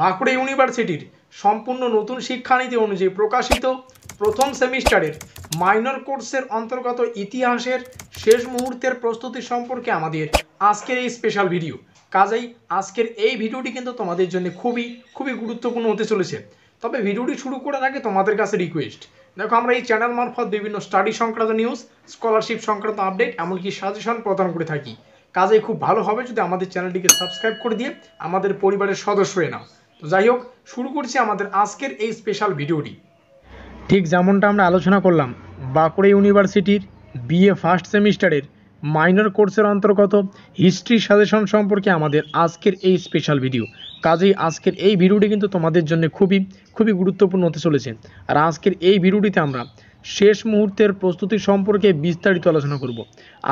বাঁকুড়া ইউনিভার্সিটির সম্পূর্ণ নতুন শিক্ষানীতি অনুযায়ী প্রকাশিত প্রথম সেমিস্টারের মাইনর কোর্সের অন্তর্গত ইতিহাসের শেষ মুহূর্তের প্রস্তুতি সম্পর্কে আমাদের আজকের এই স্পেশাল ভিডিও। কাজেই আজকের এই ভিডিওটি কিন্তু তোমাদের জন্য খুবই গুরুত্বপূর্ণ হতে চলেছে। তবে ভিডিওটি শুরু করার আগে তোমাদের কাছে রিকোয়েস্ট, দেখো আমরা এই চ্যানেল মারফত বিভিন্ন স্টাডি সংক্রান্ত নিউজ, স্কলারশিপ সংক্রান্ত আপডেট, এমনকি সাজেশন প্রদান করে থাকি। কাজেই খুব ভালো হবে যদি আমাদের চ্যানেলটিকে সাবস্ক্রাইব করে দিয়ে আমাদের পরিবারের সদস্য হয়ে নাও। তো যাই হোক, শুরু করছি আমাদের আজকের এই স্পেশাল ভিডিওটি। ঠিক যেমনটা আমরা আলোচনা করলাম, বাঁকুড়া ইউনিভার্সিটির বিএ ফার্স্ট সেমিস্টারের মাইনর কোর্সের অন্তর্গত হিস্ট্রি সাজেশন সম্পর্কে আমাদের আজকের এই স্পেশাল ভিডিও। কাজেই আজকের এই ভিডিওটি কিন্তু তোমাদের জন্য খুবই গুরুত্বপূর্ণ হতে চলেছে। আর আজকের এই ভিডিওটিতে আমরা শেষ মুহূর্তের প্রস্তুতি সম্পর্কে বিস্তারিত আলোচনা করব।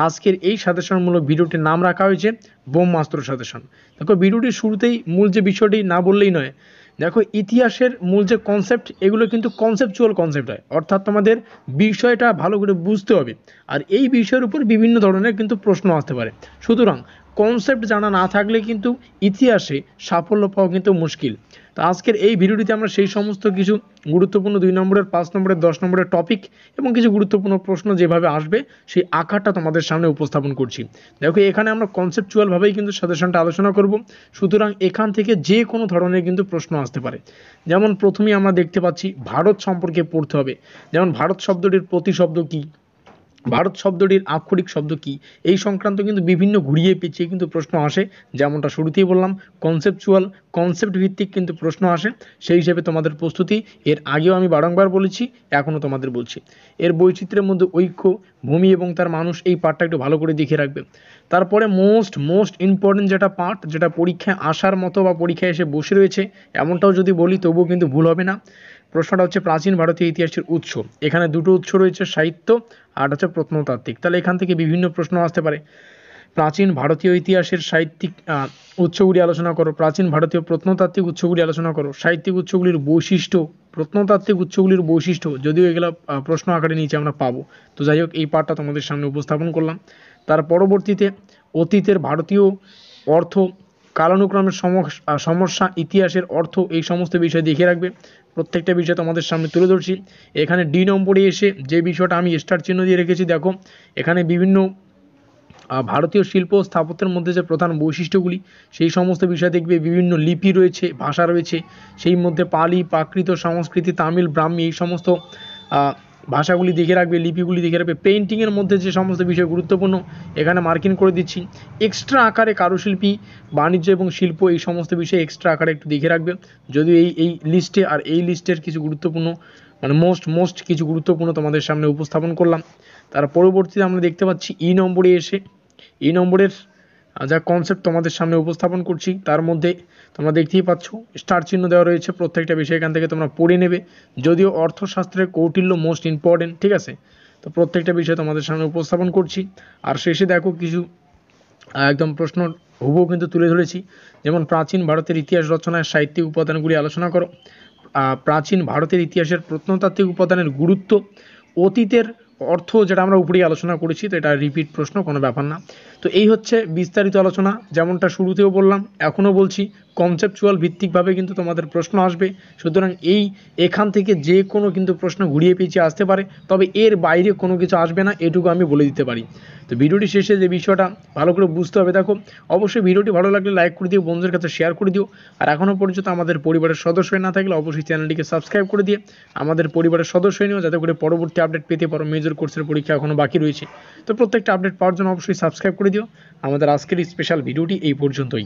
আজকের এই সাজেশনমূলক ভিডিওটির নাম রাখা হয়েছে ব্রহ্মাস্ত্র সাজেশন। দেখো, ভিডিওটির শুরুতেই মূল যে বিষয়টি না বললেই নয়। দেখো, ইতিহাসের মূল যে কনসেপ্ট, এগুলো কিন্তু কনসেপচুয়াল কনসেপ্ট হয়, অর্থাৎ তোমাদের বিষয়টা ভালো করে বুঝতে হবে। আর এই বিষয়ের উপর বিভিন্ন ধরনের কিন্তু প্রশ্ন আসতে পারে। সুতরাং কনসেপ্ট জানা না থাকলে কিন্তু ইতিহাসে সাফল্য পাওয়া কিন্তু মুশকিল। তো আজকের এই ভিডিওটিতে আমরা সেই সমস্ত কিছু গুরুত্বপূর্ণ 2 নম্বরের, 5 নম্বরের, 10 নম্বরের টপিক এবং কিছু গুরুত্বপূর্ণ প্রশ্ন যেভাবে আসবে সেই আকারটা তোমাদের সামনে উপস্থাপন করছি। দেখো, এখানে আমরা কনসেপচুয়ালভাবেই কিন্তু সাজেশনটা আলোচনা করব। সুতরাং এখান থেকে যে কোনো ধরনের কিন্তু প্রশ্ন আসতে পারে। যেমন প্রথমেই আমরা দেখতে পাচ্ছি ভারত সম্পর্কে পড়তে হবে। যেমন ভারত শব্দটির প্রতিশব্দ কী, ভারত শব্দটির আক্ষরিক শব্দ কী, এই সংক্রান্ত কিন্তু বিভিন্ন ঘুরিয়ে পেঁচিয়ে কিন্তু প্রশ্ন আসে। যেমনটা শুরুতেই বললাম, কনসেপ্ট ভিত্তিক কিন্তু প্রশ্ন আসে। সেই হিসেবে তোমাদের প্রস্তুতি, এর আগেও আমি বারংবার বলেছি, এখনও তোমাদের বলছি। এর বৈচিত্র্যের মধ্যে ঐক্য, ভূমি এবং তার মানুষ, এই পার্টটা একটু ভালো করে দেখে রাখবে। তারপরে মোস্ট ইম্পর্টেন্ট যেটা পার্ট, যেটা পরীক্ষায় আসার মতো বা পরীক্ষায় এসে বসে রয়েছে এমনটাও যদি বলি তবুও কিন্তু ভুল হবে না। প্রশ্নটা হচ্ছে প্রাচীন ভারতীয় ইতিহাসের উৎস। এখানে দুটো উৎস রয়েছে, সাহিত্য আর হচ্ছে প্রত্নতাত্ত্বিক। তাহলে এখান থেকে বিভিন্ন প্রশ্ন আসতে পারে। প্রাচীন ভারতীয় ইতিহাসের সাহিত্যিক উৎসগুলি আলোচনা করো, প্রাচীন ভারতীয় প্রত্নতাত্ত্বিক উৎসগুলি আলোচনা করো, সাহিত্যিক উৎসগুলির বৈশিষ্ট্য, প্রত্নতাত্ত্বিক উৎসগুলির বৈশিষ্ট্য, যদিও এগুলো প্রশ্ন আকারে নিচে আমরা পাবো। তো যাই হোক, এই পার্টটা তোমাদের সামনে উপস্থাপন করলাম। তার পরবর্তীতে অতীতের ভারতীয় অর্থ, কালানুক্রমের সমস্যা, ইতিহাসের অর্থ, এই সমস্ত বিষয় দেখে রাখবে। প্রত্যেকটা বিষয় তোমাদের সামনে তুলে ধরছি। এখানে ডি নম্বরে এসে যে বিষয়টা আমি স্টার চিহ্ন দিয়ে রেখেছি, দেখো এখানে বিভিন্ন ভারতীয় শিল্প ও স্থাপত্যের মধ্যে যে প্রধান বৈশিষ্ট্যগুলি, সেই সমস্ত বিষয় দেখবে। বিভিন্ন লিপি রয়েছে, ভাষা রয়েছে, সেই মধ্যে পালি, প্রাকৃত, সংস্কৃতি, তামিল, ব্রাহ্মী, এই সমস্ত ভাষাগুলি দেখে রাখবে, লিপিগুলি দেখে রাখবে। পেইন্টিংয়ের মধ্যে যে সমস্ত বিষয় গুরুত্বপূর্ণ এখানে মার্কিং করে দিচ্ছি। এক্সট্রা আকারে কারুশিল্পী, বাণিজ্য এবং শিল্প, এই সমস্ত বিষয় এক্সট্রা আকারে একটু দেখে রাখবে। যদিও এই লিস্টে আর এই লিস্টের কিছু গুরুত্বপূর্ণ, মানে মোস্ট কিছু গুরুত্বপূর্ণ তোমাদের সামনে উপস্থাপন করলাম। তার পরবর্তীতে আমরা দেখতে পাচ্ছি ই নম্বরে এসে, ই নম্বরের যা কনসেপ্ট তোমাদের সামনে উপস্থাপন করছি, তার মধ্যে তোমরা দেখতেই পাচ্ছ স্টার চিহ্ন দেওয়া রয়েছে। প্রত্যেকটা বিষয় এখান থেকে তোমরা পড়ে নেবে। যদিও অর্থশাস্ত্রের কৌটিল্য মোস্ট ইম্পর্টেন্ট, ঠিক আছে। তো প্রত্যেকটা বিষয় তোমাদের সামনে উপস্থাপন করছি। আর শেষে দেখো কিছু একদম প্রশ্ন হুবহু কিন্তু তুলে ধরেছি। যেমন প্রাচীন ভারতের ইতিহাস রচনায় সাহিত্যিক উপাদানগুলি আলোচনা করো, প্রাচীন ভারতের ইতিহাসের প্রত্নতাত্ত্বিক উপাদানের গুরুত্ব, অতীতের অর্থ, যেটা আমরা উপরেই আলোচনা করেছি। তো এটা রিপিট প্রশ্ন, কোনো ব্যাপার না। তো এই হচ্ছে বিস্তারিত আলোচনা। যেমনটা শুরুতেও বললাম, এখনও বলছি, কনসেপচুয়াল ভিত্তিকভাবে কিন্তু তোমাদের প্রশ্ন আসবে। সুতরাং এখান থেকে যে কোনো কিন্তু প্রশ্ন ঘুরিয়ে পেঁচিয়ে আসতে পারে, তবে এর বাইরে কোনো কিছু আসবে না, এটুকু আমি বলে দিতে পারি। তো ভিডিওটি শেষে যে বিষয়টা ভালো করে বুঝতে হবে, দেখো অবশ্যই ভিডিওটি ভালো লাগলে লাইক করে দিও, বন্ধুদের কাছে শেয়ার করে দিও। আর এখনও পর্যন্ত আমাদের পরিবারের সদস্য না থাকলে অবশ্যই চ্যানেলটিকে সাবস্ক্রাইব করে দিয়ে আমাদের পরিবারের সদস্য নিও, যাতে করে পরবর্তী আপডেট পেতে পারো। মেজর কোর্সের পরীক্ষা এখনও বাকি রয়েছে। তো প্রত্যেকটা আপডেট পাওয়ার জন্য অবশ্যই সাবস্ক্রাইব করে দিও। আমাদের আজকের স্পেশাল ভিডিওটি এই পর্যন্তই।